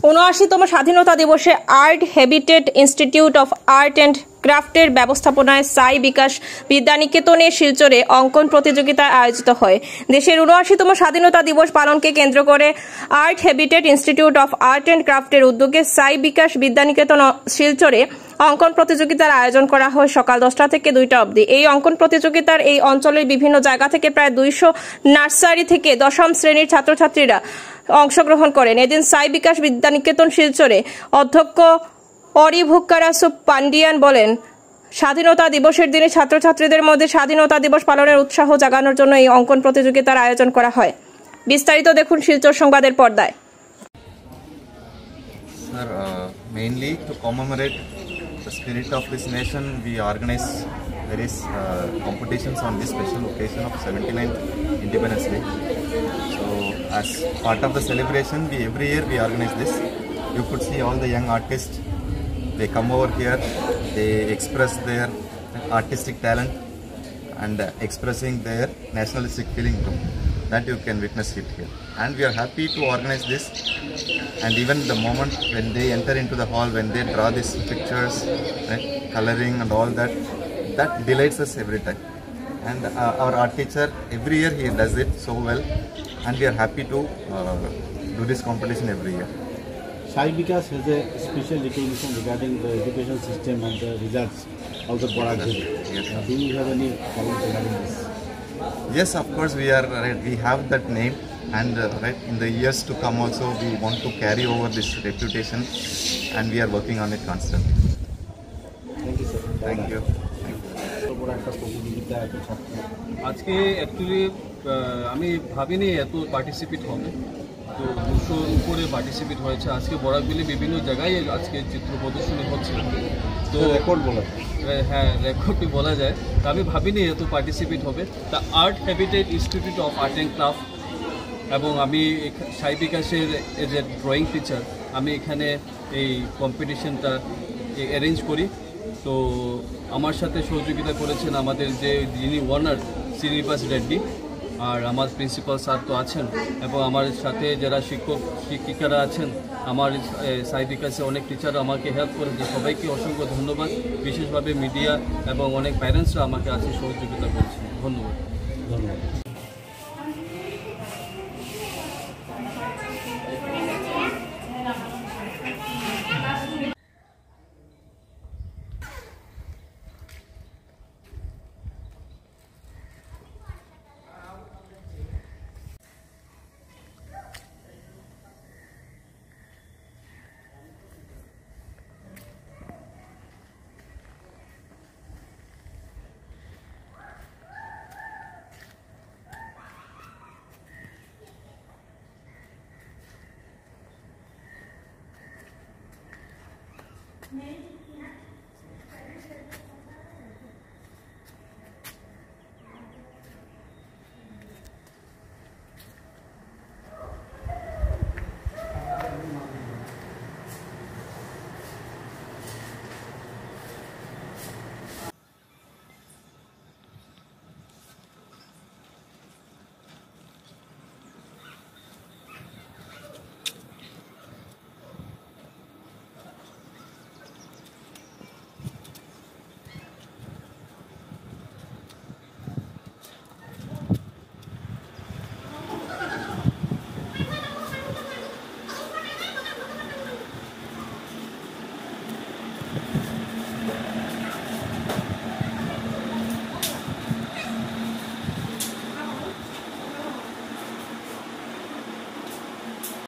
৭৯তম স্বাধীনতা দিবসে art habitat institute of art and ক্রাফটের ব্যবস্থাপনায় সাই বিকাশ বিদ্যানিকেতনের শিলচরে অঙ্কন প্রতিযোগিতা আয়োজিত হয়। দেশের ৭৯তম স্বাধীনতা দিবস পালনকে কেন্দ্র করে art habitat institute of art and ক্রাফটের উদ্যোগে সাই বিকাশ বিদ্যানিকেতন শিলচরে অঙ্কন প্রতিযোগিতার আয়োজন করা হয় সকাল 10টা থেকে 2টা অবধি। এই অঙ্কন প্রতিযোগিতার এই অঞ্চলের বিভিন্ন জায়গা থেকে প্রায় 200 নার্সারি থেকে দশম শ্রেণীর ছাত্রছাত্রীরা অংশগ্রহণ করেন। এদিন সাই বিকাশ বিদ্যানিকেতন শিলচরে অধ্যক্ষ অরিভুক্কারাসু পান্ডিয়ান বলেন, স্বাধীনতা দিবসের দিনে ছাত্রছাত্রীদের মধ্যে স্বাধীনতা দিবস পালনের উৎসাহ জাগানোর জন্য এই অঙ্কন প্রতিযোগিতার আয়োজন করা হয়। বিস্তারিত দেখুন শিলচর সংবাদের পর্দায়। Sir, mainly to commemorate the spirit of this nation, we organize various competitions on this special occasion of 79th Independence Day. So, as part of the celebration, every year we organize this. You could see all the young artists. They come over here. They express their artistic talent and expressing their nationalistic feeling too. That you can witness it here. And we are happy to organize this. And even the moment when they enter into the hall, when they draw these pictures, right, coloring and all that, that delights us every time. And our art teacher, every year he does it so well, and we are happy to do this competition every year. Sai Vikas has a special recognition regarding the education system and the results of the Borak Valley. Yes. Do you have any comments regarding this? Yes, of course we are right. We have that name, and right in the years to come also we want to carry over this reputation, and we are working on it constantly. Thank you, sir. Thank you. আজকে actually আমি ভাবিনি এত participate হবে, তো 200 উপরে participate হয়েছে। আজকে বরাকবেলি বিভিন্ন জায়গায় আজকে চিত্র প্রদর্শনী হচ্ছে, তো রেকর্ড বলা হ্যাঁ রেকর্ডই বলা যায়। তো আমি ভাবিনি এত পার্টিসিপেট হবে। The art habitat institute of art and craft এবং আমি সাই বিকাশের এজ এ ড্রয়িং টিচার আমি এখানে এই কম্পিটিশনটা অ্যারেঞ্জ করি। তো আমার সাথে সহযোগিতা করেছেন আমাদের যিনি ওনার শ্রীনিবাস রেড্ডি, আর আমার প্রিন্সিপাল স্যার তো আছেন, এবং আমার সাথে যারা শিক্ষিকারা আছেন, আমার সাই বিকাশে অনেক টিচার আমাকে হেল্প করেছে। সবাইকে অসংখ্য ধন্যবাদ। বিশেষভাবে মিডিয়া এবং অনেক প্যারেন্টসরা আমাকে আছে সহযোগিতা করেছেন। ধন্যবাদ। 네.